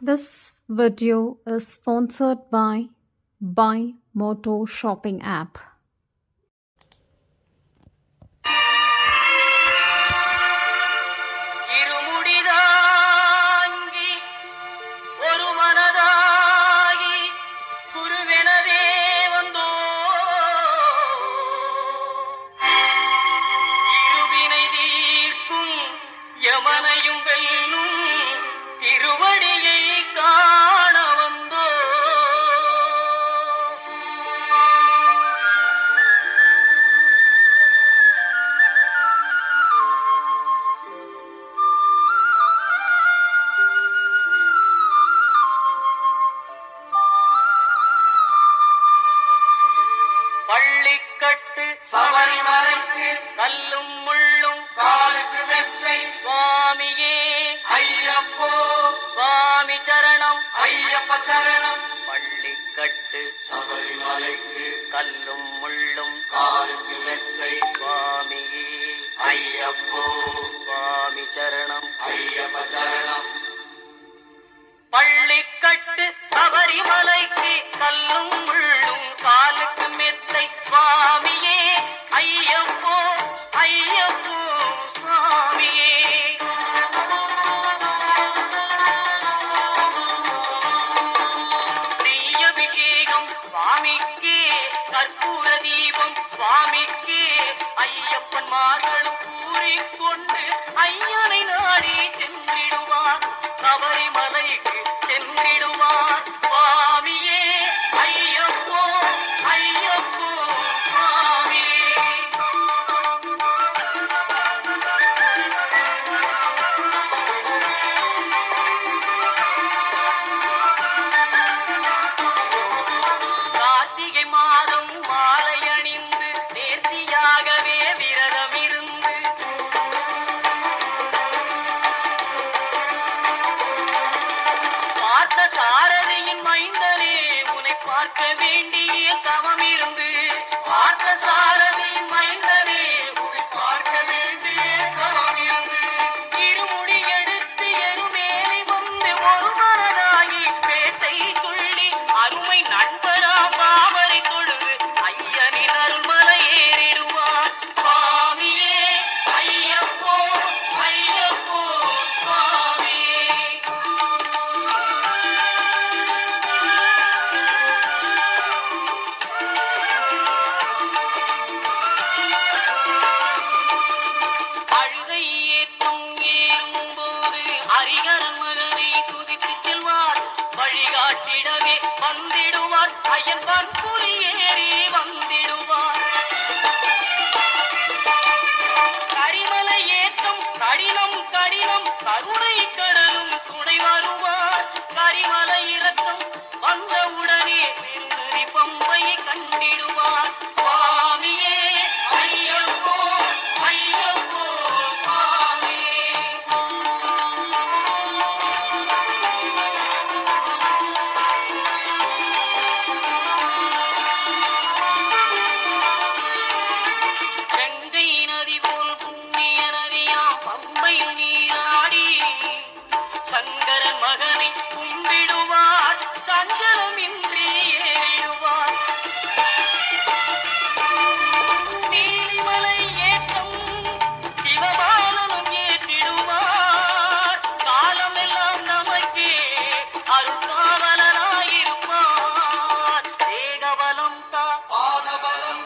This video is sponsored by Buy Moto Shopping app. இருமுடிதாங்கி ஒரு மனதாகி குருவெனவே வந்தோ இருவினை தீர்க்கும் யமனையும் வெல்லும் திருவடியை காண வந்தோ பள்ளிக்கட்டு சபரிமலைக்கு கல்லும் முள்ளும் காலுக்கு மெத்தை சுவாமியே ஐயப்போ சுவாமி சரணம் ஐயப்ப சரணம். பள்ளிக்கட்டு சபரிமலைக்கு கல்லும் முள்ளும் காலுக்கு மெத்தை சுவாமியே ஐயப்போ சுவாமி சரணம் ஐயப்ப சரணம். பள்ளிக்கட்டு சபரிமலைக்கு கல்லும் முள்ளும் காலுக்கு மெத்தை சுவாமியே ஐயப்போ ஐயப்போ சுவாமியே நெய்யபிஷேகம் சுவாமிக்கே கற்பூர தீபம் சுவாமிக்கே ஐயப்பன்மார்களும் கூறிக்கொண்டு ஐயனை நாடி சென்றிடுவார் சபரிமலைக்கு சென்றிடுவார் சுவாமியே ஐயப்போ ஐயப்போ சுவாமியே கார்த்திகை மாதம் மாலை அணிந்து நேர்த்தியாகவே விரதம் இருந்து பார்த்த சாரதியின் மைந்தனே உன்னை பார்க்க வேண்டிய தவம் இருந்து பார்த்த சாரதியின் மைந்தனே உன்னை பார்க்க வேண்டிய தவம் இருந்து இருமுடி எடுத்து எருமேலி வந்து ஒரு மனதாகி பேட்டை சொல்லி அருமை நண்பராம் பாவரை தொழுது ஐயனின் அருள்மலை ஏறிடுவார் சுவாமியே ஐயப்போ ஐயப்போ சுவாமியே அழுகை ஏற்றும் ஏறும்போது ஹரிகரன் மகனை துதித்து செல்வார் வழிகாட்டிடவே வந்திடுவார் ஐயன் பற்புரி ஏறி வந்திடுவார் கரிமலை ஏற்றம் கடினம் கடினம் கருணை கடலும் துணை வருவார் கரிமலை இறக்கம் வந்தவுடனே பெருநதி பம்பை கண்டிடுவார் சுவாமியே ஐயப்போ ஐயப்போ சுவாமியே கங்கை நதி போல் புண்ணிய நதியாம் பம்பையில் நீராடி சங்கரன் மகனை கும்பிடுவார் சஞ்சலமின்றி ஏறிடுவார் நீலிமலை ஏற்றம் சிவபாலனும் ஏற்றிடுவார் காலமெல்லாம் நமக்கே அருள்காவலனாயிருப்பார் தேகபலம் தா பாதபலம்